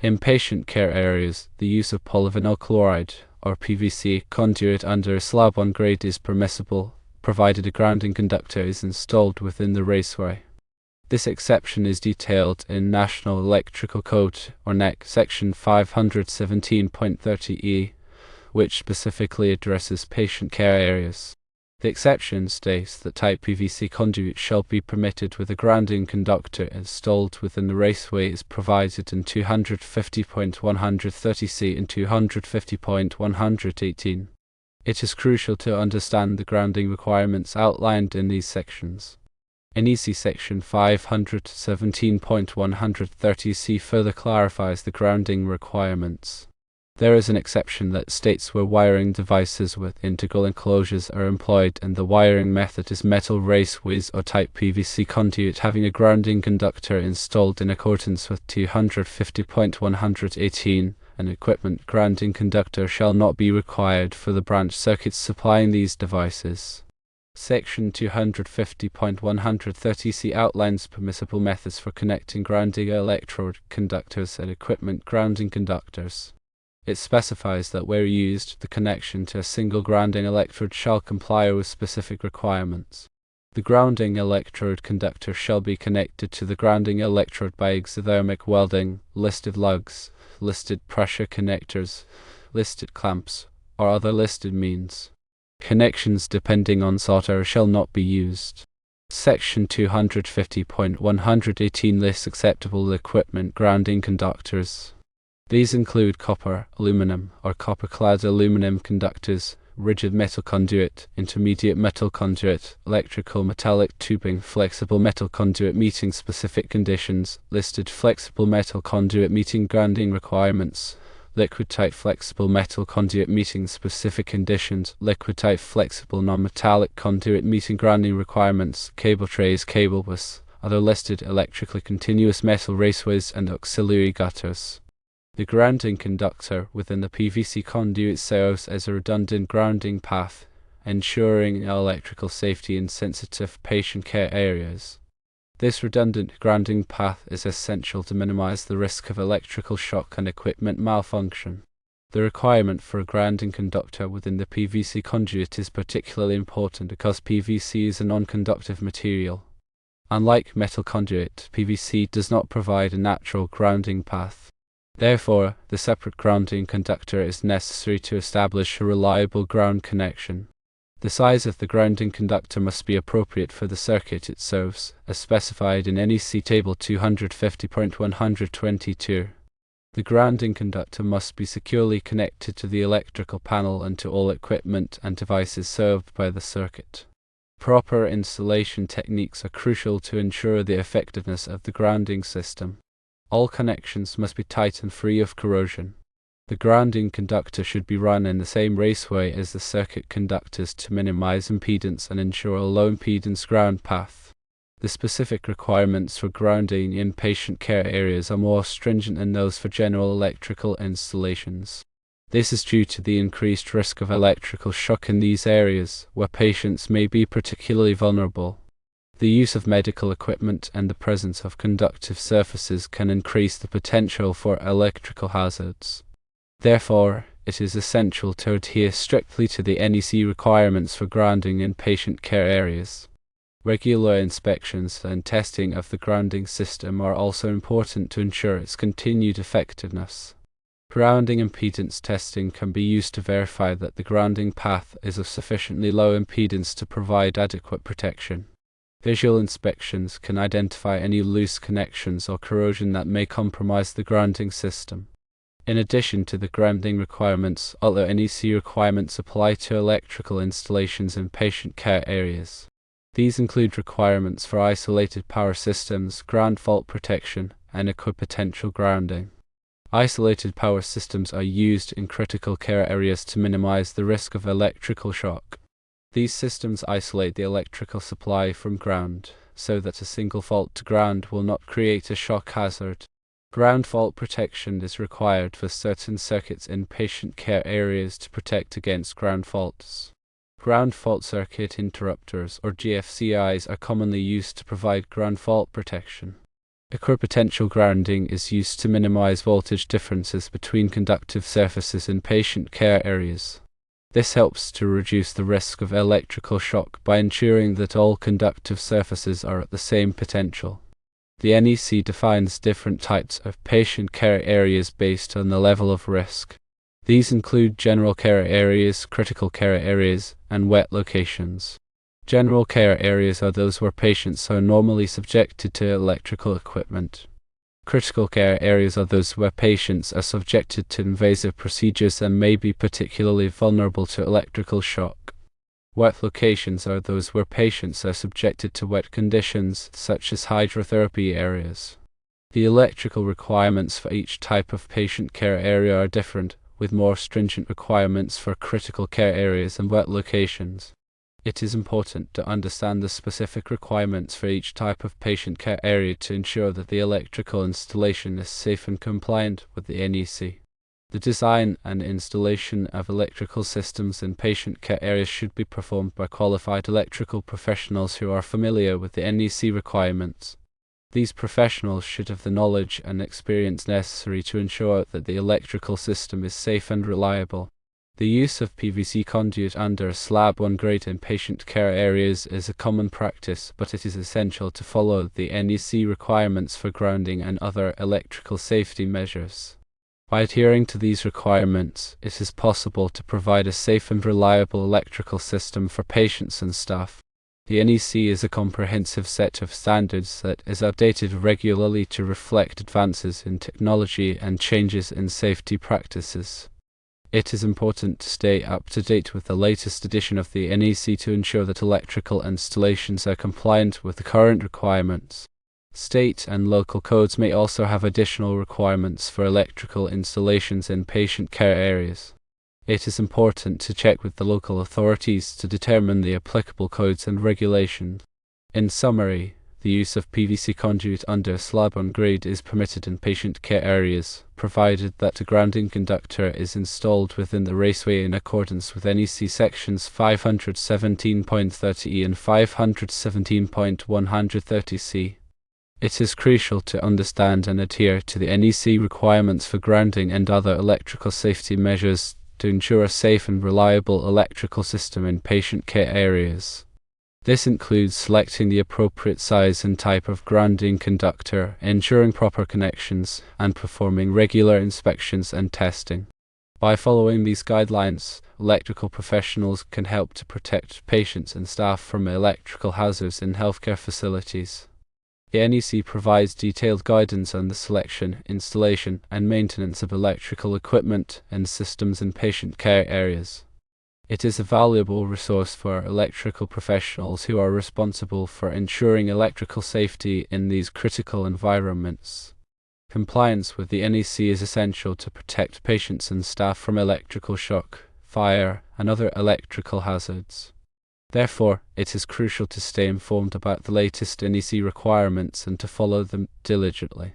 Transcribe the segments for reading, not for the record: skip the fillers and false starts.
In patient care areas, the use of polyvinyl chloride, or PVC conduit under a slab on grade is permissible, provided a grounding conductor is installed within the raceway. This exception is detailed in National Electrical Code, or NEC, Section 517.30e, which specifically addresses patient care areas. The exception states that type PVC conduit shall be permitted with a grounding conductor installed within the raceway is provided in 250.130c and 250.118. It is crucial to understand the grounding requirements outlined in these sections. NEC Section 517.130c further clarifies the grounding requirements. There is an exception that states where wiring devices with integral enclosures are employed and the wiring method is metal raceways or type PVC conduit having a grounding conductor installed in accordance with 250.118. An equipment grounding conductor shall not be required for the branch circuits supplying these devices. Section 250.130c outlines permissible methods for connecting grounding electrode conductors and equipment grounding conductors. It specifies that where used, the connection to a single grounding electrode shall comply with specific requirements. The grounding electrode conductor shall be connected to the grounding electrode by exothermic welding, listed lugs, listed pressure connectors, listed clamps, or other listed means. Connections depending on solder shall not be used. Section 250.118 lists acceptable equipment grounding conductors. These include copper, aluminum, or copper-clad aluminum conductors, rigid metal conduit, intermediate metal conduit, electrical metallic tubing, flexible metal conduit meeting specific conditions, listed flexible metal conduit meeting grounding requirements, liquid-type flexible metal conduit meeting specific conditions, liquid-type flexible non-metallic conduit meeting grounding requirements, cable trays, cable bus, other listed electrically continuous metal raceways and auxiliary gutters. The grounding conductor within the PVC conduit serves as a redundant grounding path, ensuring electrical safety in sensitive patient care areas. This redundant grounding path is essential to minimize the risk of electrical shock and equipment malfunction. The requirement for a grounding conductor within the PVC conduit is particularly important because PVC is a non-conductive material. Unlike metal conduit, PVC does not provide a natural grounding path. Therefore, the separate grounding conductor is necessary to establish a reliable ground connection. The size of the grounding conductor must be appropriate for the circuit it serves, as specified in NEC Table 250.122. The grounding conductor must be securely connected to the electrical panel and to all equipment and devices served by the circuit. Proper installation techniques are crucial to ensure the effectiveness of the grounding system. All connections must be tight and free of corrosion. The grounding conductor should be run in the same raceway as the circuit conductors to minimize impedance and ensure a low impedance ground path. The specific requirements for grounding in patient care areas are more stringent than those for general electrical installations. This is due to the increased risk of electrical shock in these areas, where patients may be particularly vulnerable. The use of medical equipment and the presence of conductive surfaces can increase the potential for electrical hazards. Therefore, it is essential to adhere strictly to the NEC requirements for grounding in patient care areas. Regular inspections and testing of the grounding system are also important to ensure its continued effectiveness. Grounding impedance testing can be used to verify that the grounding path is of sufficiently low impedance to provide adequate protection. Visual inspections can identify any loose connections or corrosion that may compromise the grounding system. In addition to the grounding requirements, other NEC requirements apply to electrical installations in patient care areas. These include requirements for isolated power systems, ground fault protection, and equipotential grounding. Isolated power systems are used in critical care areas to minimize the risk of electrical shock. These systems isolate the electrical supply from ground, so that a single fault to ground will not create a shock hazard. Ground fault protection is required for certain circuits in patient care areas to protect against ground faults. Ground fault circuit interrupters, or GFCIs, are commonly used to provide ground fault protection. Equipotential grounding is used to minimize voltage differences between conductive surfaces in patient care areas. This helps to reduce the risk of electrical shock by ensuring that all conductive surfaces are at the same potential. The NEC defines different types of patient care areas based on the level of risk. These include general care areas, critical care areas, and wet locations. General care areas are those where patients are normally subjected to electrical equipment. Critical care areas are those where patients are subjected to invasive procedures and may be particularly vulnerable to electrical shock. Wet locations are those where patients are subjected to wet conditions, such as hydrotherapy areas. The electrical requirements for each type of patient care area are different, with more stringent requirements for critical care areas and wet locations. It is important to understand the specific requirements for each type of patient care area to ensure that the electrical installation is safe and compliant with the NEC. The design and installation of electrical systems in patient care areas should be performed by qualified electrical professionals who are familiar with the NEC requirements. These professionals should have the knowledge and experience necessary to ensure that the electrical system is safe and reliable. The use of PVC conduit under a slab 1 grade in patient care areas is a common practice, but it is essential to follow the NEC requirements for grounding and other electrical safety measures. By adhering to these requirements, it is possible to provide a safe and reliable electrical system for patients and staff. The NEC is a comprehensive set of standards that is updated regularly to reflect advances in technology and changes in safety practices. It is important to stay up to date with the latest edition of the NEC to ensure that electrical installations are compliant with the current requirements. State and local codes may also have additional requirements for electrical installations in patient care areas. It is important to check with the local authorities to determine the applicable codes and regulations. In summary, the use of PVC conduit under slab 1 grade is permitted in patient care areas, provided that a grounding conductor is installed within the raceway in accordance with NEC sections 517.30e and 517.130c. It is crucial to understand and adhere to the NEC requirements for grounding and other electrical safety measures to ensure a safe and reliable electrical system in patient care areas. This includes selecting the appropriate size and type of grounding conductor, ensuring proper connections, and performing regular inspections and testing. By following these guidelines, electrical professionals can help to protect patients and staff from electrical hazards in healthcare facilities. The NEC provides detailed guidance on the selection, installation, and maintenance of electrical equipment and systems in patient care areas. It is a valuable resource for electrical professionals who are responsible for ensuring electrical safety in these critical environments. Compliance with the NEC is essential to protect patients and staff from electrical shock, fire, and other electrical hazards. Therefore, it is crucial to stay informed about the latest NEC requirements and to follow them diligently.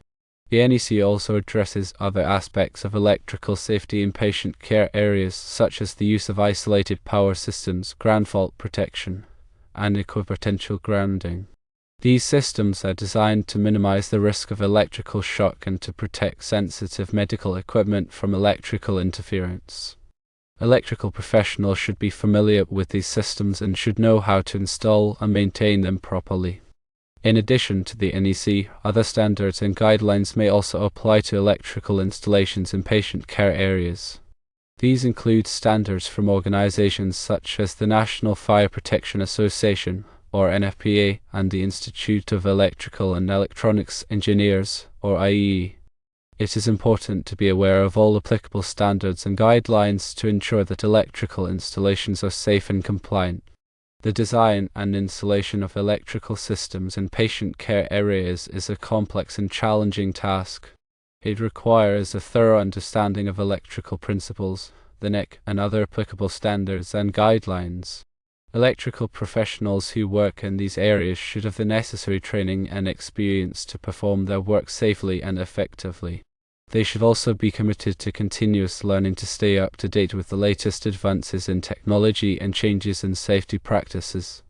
The NEC also addresses other aspects of electrical safety in patient care areas, such as the use of isolated power systems, ground fault protection, and equipotential grounding. These systems are designed to minimize the risk of electrical shock and to protect sensitive medical equipment from electrical interference. Electrical professionals should be familiar with these systems and should know how to install and maintain them properly. In addition to the NEC, other standards and guidelines may also apply to electrical installations in patient care areas. These include standards from organizations such as the National Fire Protection Association, or NFPA, and the Institute of Electrical and Electronics Engineers, or IEE. It is important to be aware of all applicable standards and guidelines to ensure that electrical installations are safe and compliant. The design and installation of electrical systems in patient care areas is a complex and challenging task. It requires a thorough understanding of electrical principles, the NEC, and other applicable standards and guidelines. Electrical professionals who work in these areas should have the necessary training and experience to perform their work safely and effectively. They should also be committed to continuous learning to stay up to date with the latest advances in technology and changes in safety practices.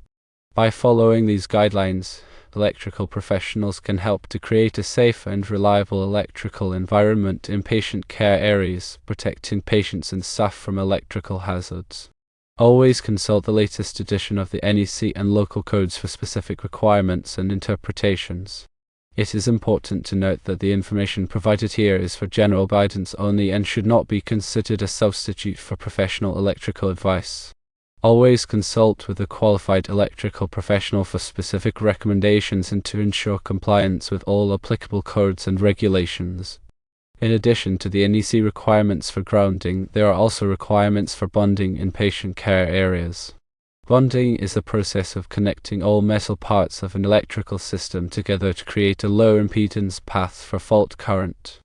By following these guidelines, electrical professionals can help to create a safe and reliable electrical environment in patient care areas, protecting patients and staff from electrical hazards. Always consult the latest edition of the NEC and local codes for specific requirements and interpretations. It is important to note that the information provided here is for general guidance only and should not be considered a substitute for professional electrical advice. Always consult with a qualified electrical professional for specific recommendations and to ensure compliance with all applicable codes and regulations. In addition to the NEC requirements for grounding, there are also requirements for bonding in patient care areas. Bonding is the process of connecting all metal parts of an electrical system together to create a low impedance path for fault current.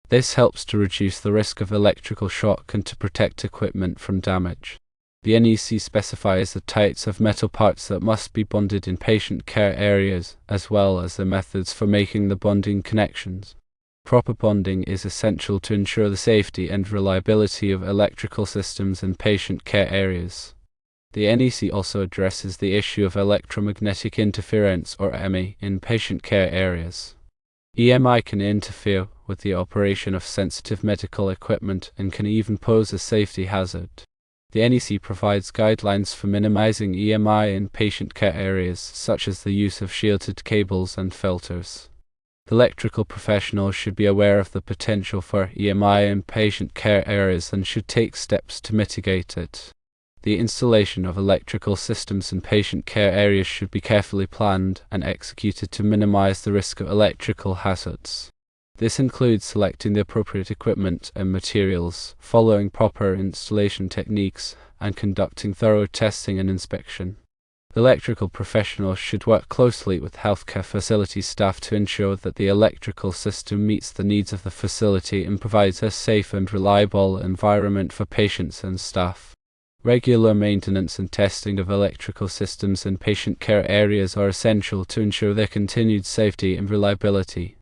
This helps to reduce the risk of electrical shock and to protect equipment from damage. The NEC specifies the types of metal parts that must be bonded in patient care areas, as well as the methods for making the bonding connections. Proper bonding is essential to ensure the safety and reliability of electrical systems in patient care areas. The NEC also addresses the issue of electromagnetic interference, or EMI, in patient care areas. EMI can interfere with the operation of sensitive medical equipment and can even pose a safety hazard. The NEC provides guidelines for minimizing EMI in patient care areas, such as the use of shielded cables and filters. Electrical professionals should be aware of the potential for EMI in patient care areas and should take steps to mitigate it. The installation of electrical systems in patient care areas should be carefully planned and executed to minimize the risk of electrical hazards. This includes selecting the appropriate equipment and materials, following proper installation techniques, and conducting thorough testing and inspection. Electrical professionals should work closely with healthcare facility staff to ensure that the electrical system meets the needs of the facility and provides a safe and reliable environment for patients and staff. Regular maintenance and testing of electrical systems in patient care areas are essential to ensure their continued safety and reliability.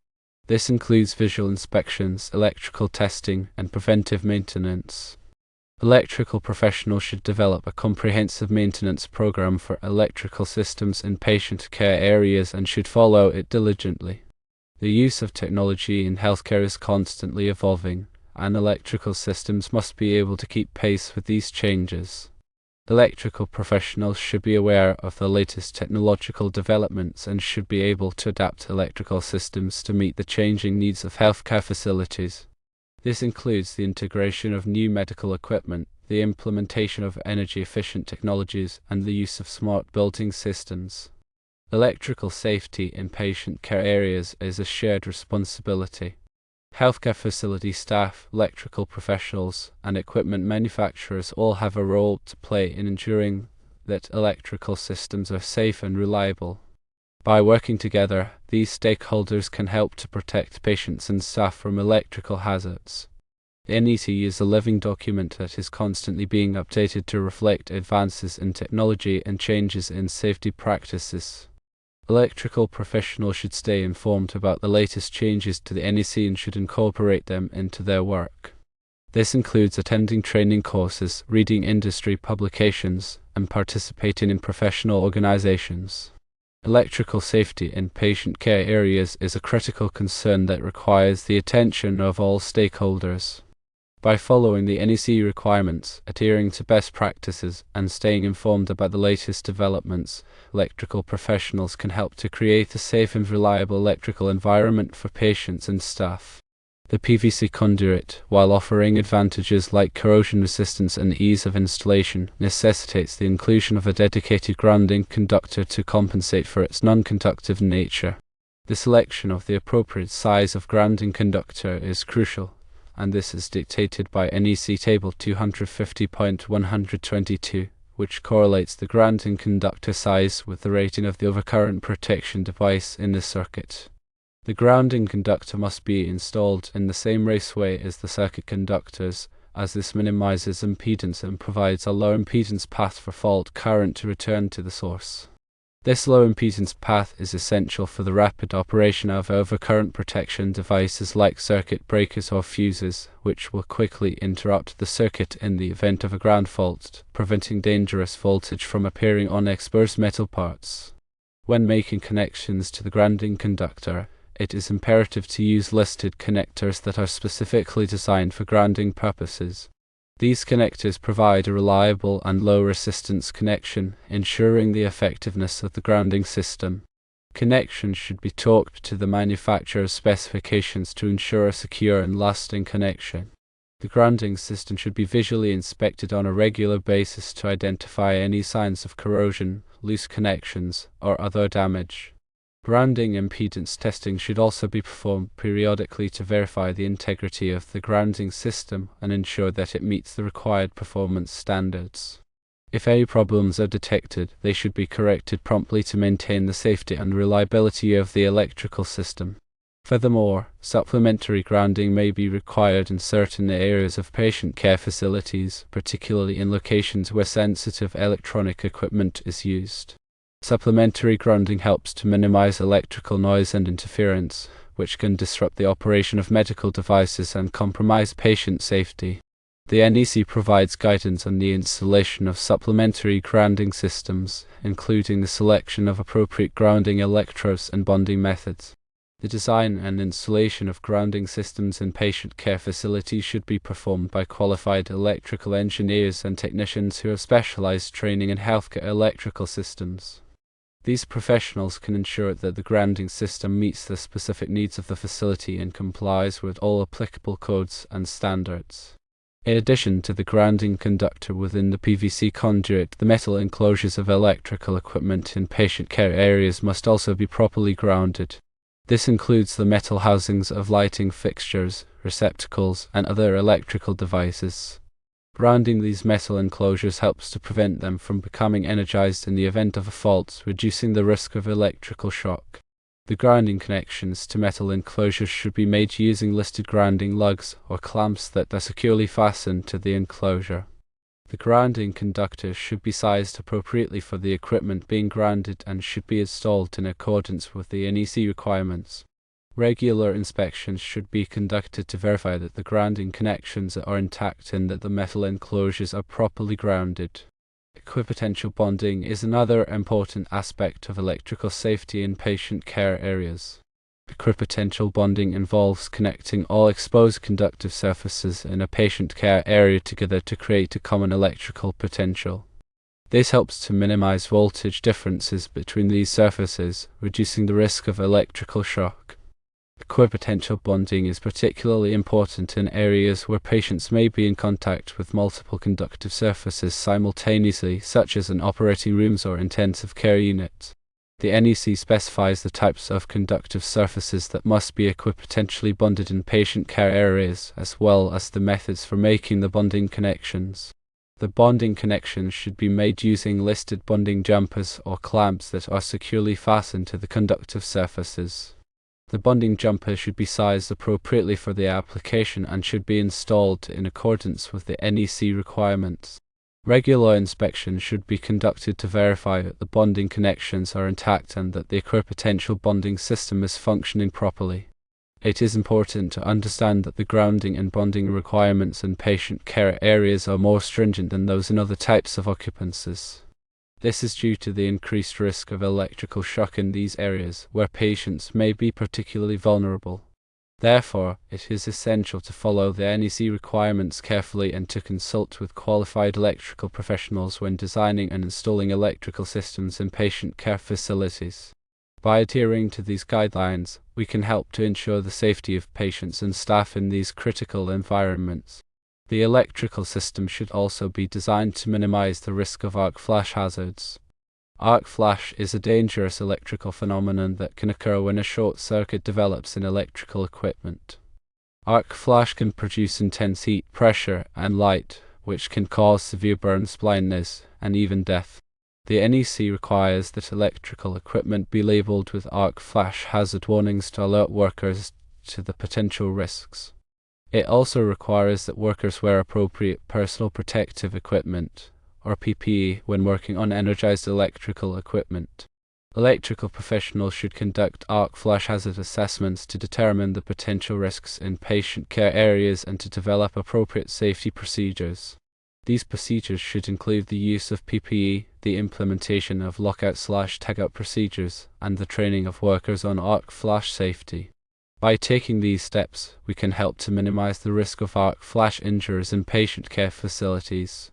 This includes visual inspections, electrical testing, and preventive maintenance. Electrical professionals should develop a comprehensive maintenance program for electrical systems in patient care areas and should follow it diligently. The use of technology in healthcare is constantly evolving, and electrical systems must be able to keep pace with these changes. Electrical professionals should be aware of the latest technological developments and should be able to adapt electrical systems to meet the changing needs of healthcare facilities. This includes the integration of new medical equipment, the implementation of energy-efficient technologies, and the use of smart building systems. Electrical safety in patient care areas is a shared responsibility. Healthcare facility staff, electrical professionals, and equipment manufacturers all have a role to play in ensuring that electrical systems are safe and reliable. By working together, these stakeholders can help to protect patients and staff from electrical hazards. The NEC is a living document that is constantly being updated to reflect advances in technology and changes in safety practices. Electrical professionals should stay informed about the latest changes to the NEC and should incorporate them into their work. This includes attending training courses, reading industry publications, and participating in professional organizations. Electrical safety in patient care areas is a critical concern that requires the attention of all stakeholders. By following the NEC requirements, adhering to best practices, and staying informed about the latest developments, electrical professionals can help to create a safe and reliable electrical environment for patients and staff. The PVC Conduit, while offering advantages like corrosion resistance and ease of installation, necessitates the inclusion of a dedicated grounding conductor to compensate for its non-conductive nature. The selection of the appropriate size of grounding conductor is crucial, and this is dictated by NEC Table 250.122, which correlates the grounding conductor size with the rating of the overcurrent protection device in the circuit. The grounding conductor must be installed in the same raceway as the circuit conductors, as this minimizes impedance and provides a low impedance path for fault current to return to the source. This low impedance path is essential for the rapid operation of overcurrent protection devices like circuit breakers or fuses, which will quickly interrupt the circuit in the event of a ground fault, preventing dangerous voltage from appearing on exposed metal parts. When making connections to the grounding conductor, it is imperative to use listed connectors that are specifically designed for grounding purposes. These connectors provide a reliable and low-resistance connection, ensuring the effectiveness of the grounding system. Connections should be torqued to the manufacturer's specifications to ensure a secure and lasting connection. The grounding system should be visually inspected on a regular basis to identify any signs of corrosion, loose connections, or other damage. Grounding impedance testing should also be performed periodically to verify the integrity of the grounding system and ensure that it meets the required performance standards. If any problems are detected, they should be corrected promptly to maintain the safety and reliability of the electrical system. Furthermore, supplementary grounding may be required in certain areas of patient care facilities, particularly in locations where sensitive electronic equipment is used. Supplementary grounding helps to minimize electrical noise and interference, which can disrupt the operation of medical devices and compromise patient safety. The NEC provides guidance on the installation of supplementary grounding systems, including the selection of appropriate grounding electrodes and bonding methods. The design and installation of grounding systems in patient care facilities should be performed by qualified electrical engineers and technicians who have specialized training in healthcare electrical systems. These professionals can ensure that the grounding system meets the specific needs of the facility and complies with all applicable codes and standards. In addition to the grounding conductor within the PVC conduit, the metal enclosures of electrical equipment in patient care areas must also be properly grounded. This includes the metal housings of lighting fixtures, receptacles, and other electrical devices. Grounding these metal enclosures helps to prevent them from becoming energized in the event of a fault, reducing the risk of electrical shock. The grounding connections to metal enclosures should be made using listed grounding lugs or clamps that are securely fastened to the enclosure. The grounding conductors should be sized appropriately for the equipment being grounded and should be installed in accordance with the NEC requirements. Regular inspections should be conducted to verify that the grounding connections are intact and that the metal enclosures are properly grounded. Equipotential bonding is another important aspect of electrical safety in patient care areas. Equipotential bonding involves connecting all exposed conductive surfaces in a patient care area together to create a common electrical potential. This helps to minimize voltage differences between these surfaces, reducing the risk of electrical shock. Equipotential bonding is particularly important in areas where patients may be in contact with multiple conductive surfaces simultaneously, such as in operating rooms or intensive care units. The NEC specifies the types of conductive surfaces that must be equipotentially bonded in patient care areas, as well as the methods for making the bonding connections. The bonding connections should be made using listed bonding jumpers or clamps that are securely fastened to the conductive surfaces. The bonding jumper should be sized appropriately for the application and should be installed in accordance with the NEC requirements. Regular inspections should be conducted to verify that the bonding connections are intact and that the equipotential bonding system is functioning properly. It is important to understand that the grounding and bonding requirements in patient care areas are more stringent than those in other types of occupancies. This is due to the increased risk of electrical shock in these areas, where patients may be particularly vulnerable. Therefore, it is essential to follow the NEC requirements carefully and to consult with qualified electrical professionals when designing and installing electrical systems in patient care facilities. By adhering to these guidelines, we can help to ensure the safety of patients and staff in these critical environments. The electrical system should also be designed to minimize the risk of arc flash hazards. Arc flash is a dangerous electrical phenomenon that can occur when a short circuit develops in electrical equipment. Arc flash can produce intense heat, pressure, and light, which can cause severe burns, blindness, and even death. The NEC requires that electrical equipment be labeled with arc flash hazard warnings to alert workers to the potential risks. It also requires that workers wear appropriate personal protective equipment, or PPE, when working on energized electrical equipment. Electrical professionals should conduct arc flash hazard assessments to determine the potential risks in patient care areas and to develop appropriate safety procedures. These procedures should include the use of PPE, the implementation of lockout/tagout procedures, and the training of workers on arc flash safety. By taking these steps, we can help to minimize the risk of arc flash injuries in patient care facilities.